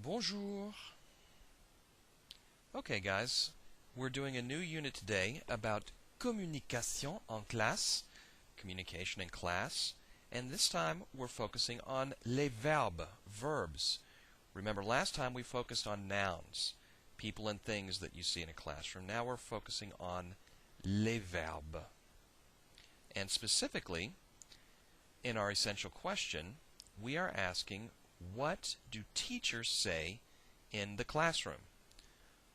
Bonjour. Okay, guys, we're doing a new unit today about communication en classe, communication in class, and this time we're focusing on les verbes, verbs. Remember, last time we focused on nouns, people and things that you see in a classroom. Now we're focusing on les verbes. And specifically, in our essential question, we are asking, what do teachers say in the classroom?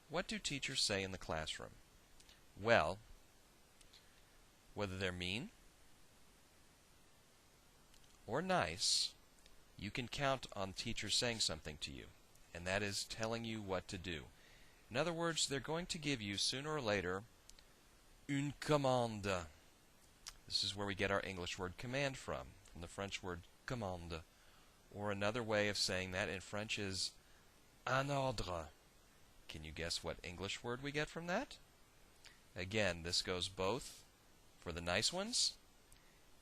What do teachers say in the classroom? Well, whether they're mean or nice, you can count on teachers saying something to you, and that is telling you what to do. In other words, they're going to give you, sooner or later, une commande. This is where we get our English word command from the French word commande. Or another way of saying that in French is un ordre. Can you guess what English word we get from that? Again, this goes both for the nice ones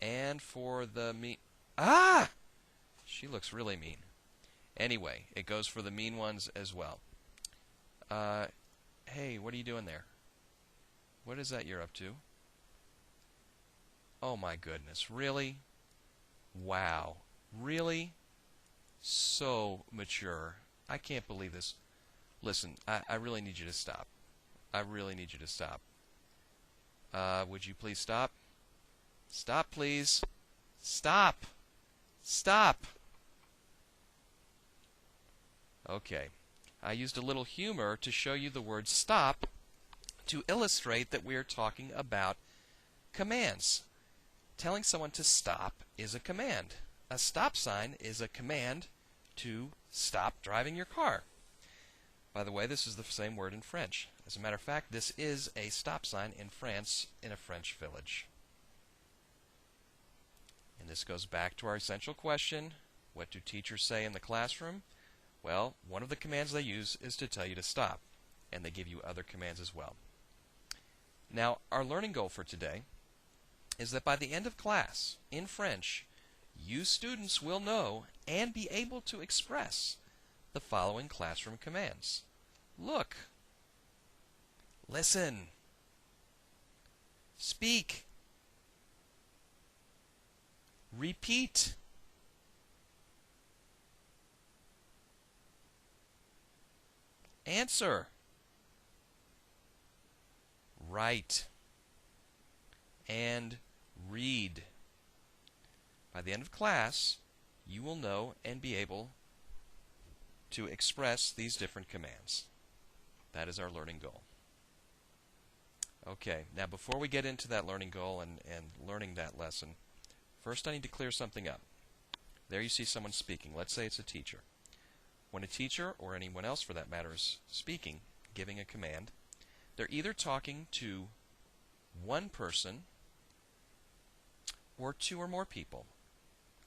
and for the mean. Ah! She looks really mean. Anyway, it goes for the mean ones as well. Hey, what are you doing there? What is that you're up to? Oh my goodness, really? Wow. Really? So mature. I can't believe this. Listen, I really need you to stop. I really need you to stop. Would you please stop? Stop, please. Stop. Stop. Okay. I used a little humor to show you the word stop to illustrate that we are talking about commands. Telling someone to stop is a command. A stop sign is a command to stop driving your car. By the way, this is the same word in French. As a matter of fact, this is a stop sign in France in a French village. And this goes back to our essential question, what do teachers say in the classroom? Well, one of the commands they use is to tell you to stop, and they give you other commands as well. Now, our learning goal for today is that by the end of class, in French, you students will know and be able to express the following classroom commands. Look. Listen. Speak. Repeat. Answer. Write. And read. By the end of class, you will know and be able to express these different commands. That is our learning goal. Okay, now before we get into that learning goal and learning that lesson, first I need to clear something up. There you see someone speaking. Let's say it's a teacher. When a teacher, or anyone else for that matter, is speaking, giving a command, they're either talking to one person or two or more people.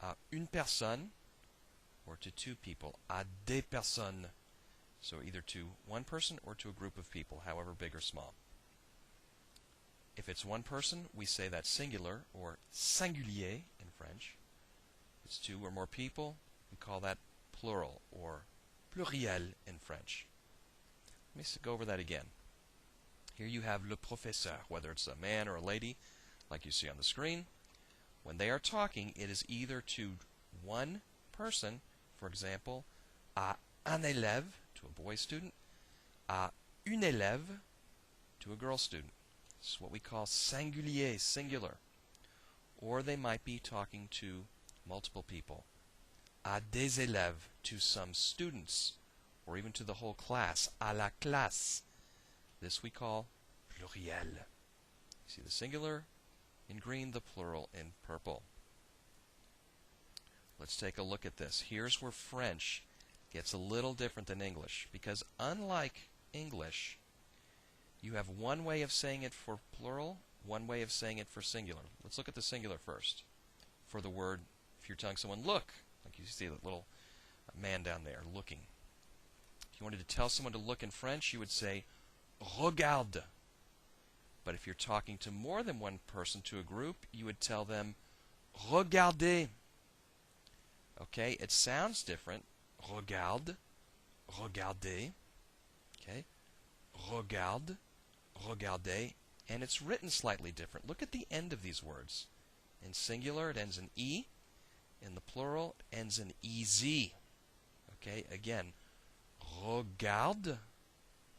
À une personne, or to two people. À des personnes. So either to one person or to a group of people, however big or small. If it's one person, we say that singular, or singulier in French. If it's two or more people, we call that plural, or pluriel in French. Let me go over that again. Here you have le professeur, whether it's a man or a lady, like you see on the screen. When they are talking, it is either to one person, for example, à un élève, to a boy student, à une élève, to a girl student. This is what we call singulier, singular. Or they might be talking to multiple people. À des élèves, to some students, or even to the whole class, à la classe. This we call pluriel. You see the singular in green, the plural in purple. Let's take a look at this. Here's where French gets a little different than English, because unlike English, you have one way of saying it for plural, one way of saying it for singular. Let's look at the singular first. For the word, if you're telling someone, look, like you see that little man down there, looking. If you wanted to tell someone to look in French, you would say, regarde. But if you're talking to more than one person, to a group, you would tell them, regardez. Okay, it sounds different, regarde, regardez. Okay? Regarde, regardez. And it's written slightly different. Look at the end of these words. In singular, it ends in E. In the plural, it ends in EZ. Okay? Again, regarde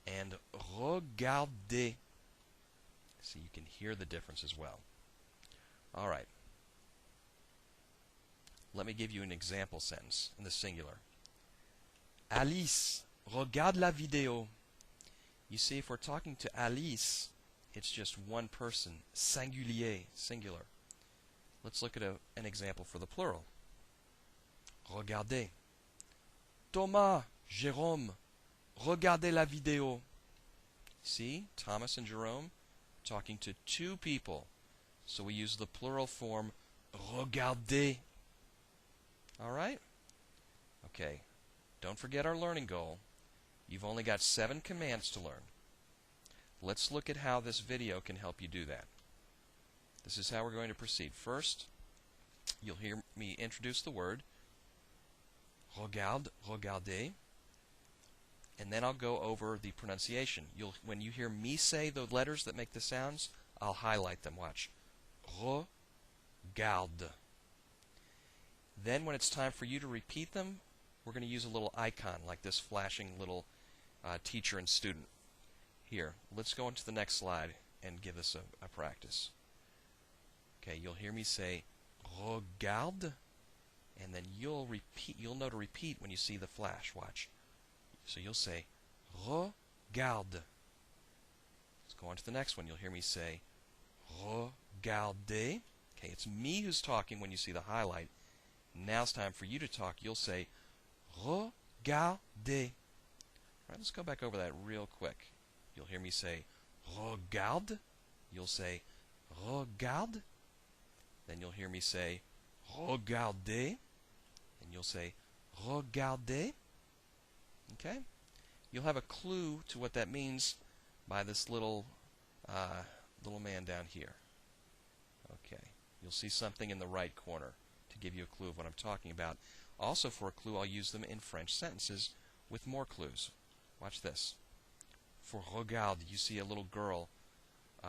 and regardez. So you can hear the difference as well. All right. Let me give you an example sentence in the singular. Alice, regarde la vidéo. You see, if we're talking to Alice, it's just one person, singulier, singular. Let's look at an example for the plural. Regardez. Thomas, Jérôme, regardez la vidéo. See, Thomas and Jerome talking to two people. So we use the plural form regardez. All right? Okay. Don't forget our learning goal. You've only got 7 commands to learn. Let's look at how this video can help you do that. This is how we're going to proceed. First, you'll hear me introduce the word. Regarde, regardez. And then I'll go over the pronunciation. When you hear me say the letters that make the sounds, I'll highlight them. Watch. Regarde. Then when it's time for you to repeat them, we're going to use a little icon like this flashing little teacher and student. Here, let's go into the next slide and give this a practice. Okay, you'll hear me say regarde, and then you'll know to repeat when you see the flash. Watch. So you'll say regarde. Let's go on to the next one. You'll hear me say regardez. Okay, it's me who's talking when you see the highlight. Now it's time for you to talk. You'll say regardez. All right, let's go back over that real quick. You'll hear me say regarde. You'll say regarde. Then you'll hear me say regardez. And you'll say regardez. Okay? You'll have a clue to what that means by this little man down here. Okay. You'll see something in the right corner to give you a clue of what I'm talking about. Also, for a clue, I'll use them in French sentences with more clues. Watch this. For regarde, you see a little girl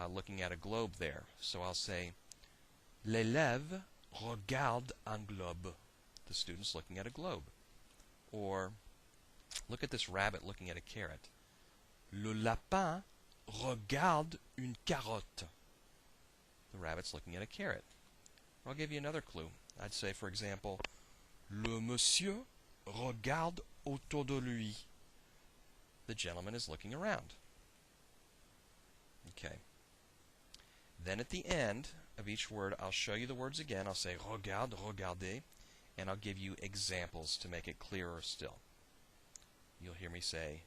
looking at a globe there. So I'll say, l'élève regarde un globe. The student's looking at a globe. Or, look at this rabbit looking at a carrot. Le lapin regarde une carotte. The rabbit's looking at a carrot. Or I'll give you another clue. I'd say, for example, le monsieur regarde autour de lui. The gentleman is looking around. Okay. Then at the end of each word, I'll show you the words again. I'll say regarde, regardez, and I'll give you examples to make it clearer still. You'll hear me say,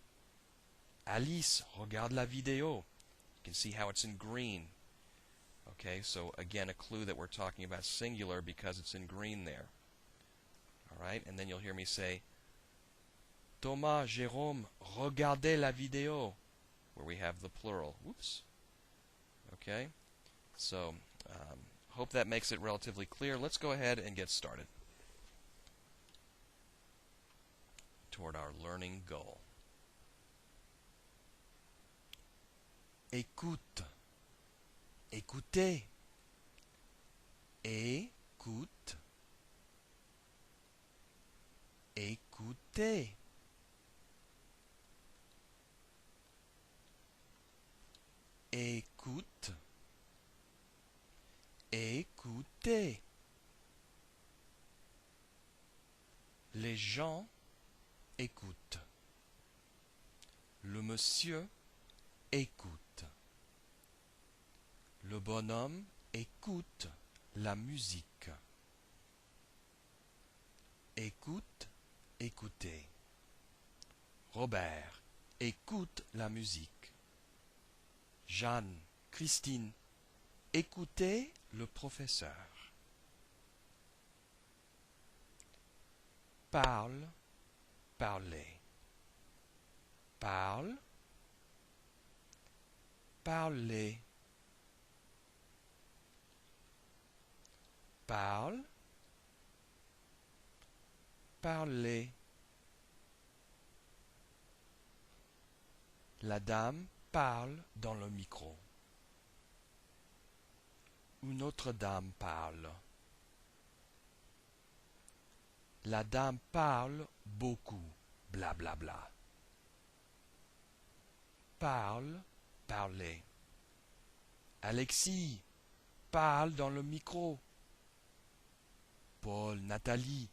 Alice, regarde la vidéo. You can see how it's in green. Okay, so again, a clue that we're talking about singular because it's in green there. All right, and then you'll hear me say, Thomas, Jérôme, regardez la vidéo, where we have the plural. Whoops. Okay, so hope that makes it relatively clear. Let's go ahead and get started toward our learning goal. Écoute. Écoutez. Écoute. Écoutez. Écoute. Écoutez. Les gens écoutent. Le monsieur écoute. Le bonhomme écoute la musique. Écoute, écoutez. Robert écoute la musique. Jeanne, Christine, écoutez le professeur. Parle, parlez. Parle, parlez. Parle, parlez. La dame parle dans le micro. Une autre dame parle. La dame parle beaucoup, blablabla. Bla bla. Parle, parler. Alexis, parle dans le micro. Paul, Nathalie,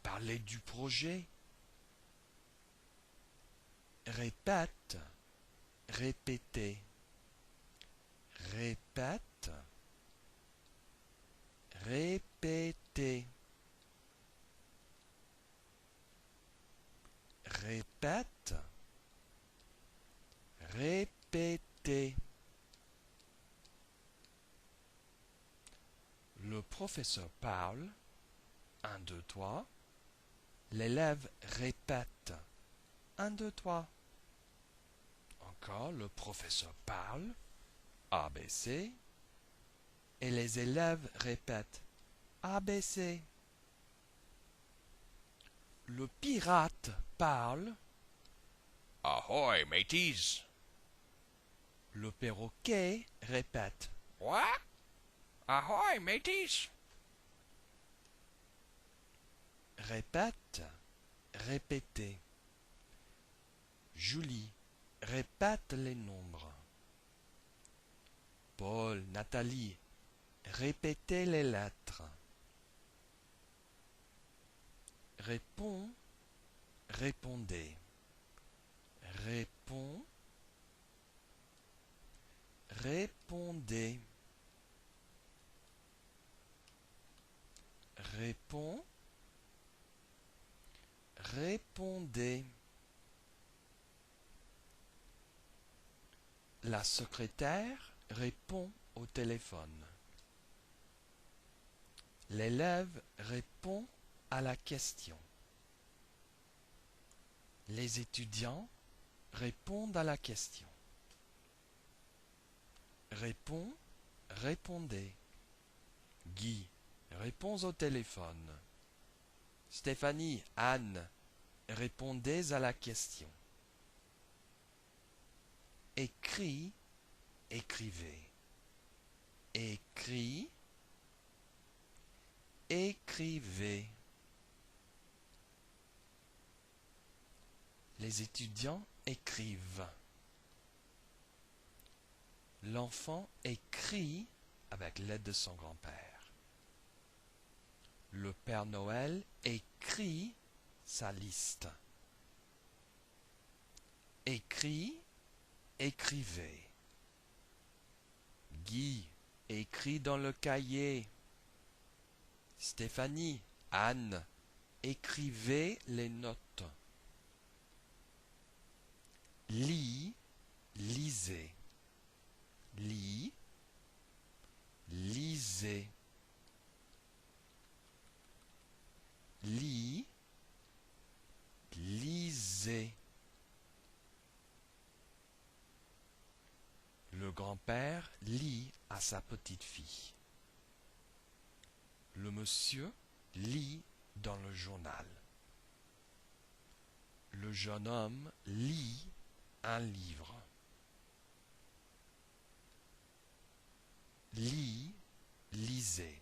parlez du projet. Répète, répétez. Répète, répétez. Répète, répétez. Le professeur parle. 1, 2, 3. L'élève répète. 1, 2, 3. Encore, le professeur parle. A, B, C. Et les élèves répètent. A, B, C. Le pirate parle. Ahoy, mateys. Le perroquet répète. What? Ahoy, mateys. Répète, répétez. Julie, répète les nombres. Paul, Nathalie, répétez les lettres. Réponds, répondez. Réponds, répondez. Réponds, répondez. La secrétaire répond au téléphone. L'élève répond à la question. Les étudiants répondent à la question. Réponds, répondez. Guy, réponds au téléphone. Stéphanie, Anne, répondez à la question. Écris, écrivez. Écris, écrivez. Les étudiants écrivent. L'enfant écrit avec l'aide de son grand-père. Le Père Noël écrit sa liste. Écris, écrivez. Guy écrit dans le cahier. Stéphanie, Anne, écrivez les notes. Lis, lisez. Lis, lisez. Lis, lisez. Le grand-père lit à sa petite fille. Le monsieur lit dans le journal. Le jeune homme lit un livre. Lis, lisez.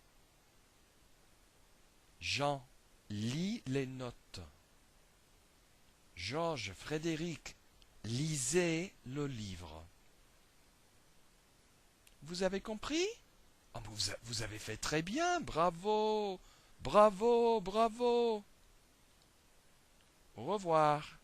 Jean lit les notes. Georges, Frédéric, lisez le livre. Vous avez compris? Oh, vous avez fait très bien, bravo, bravo, bravo. Au revoir.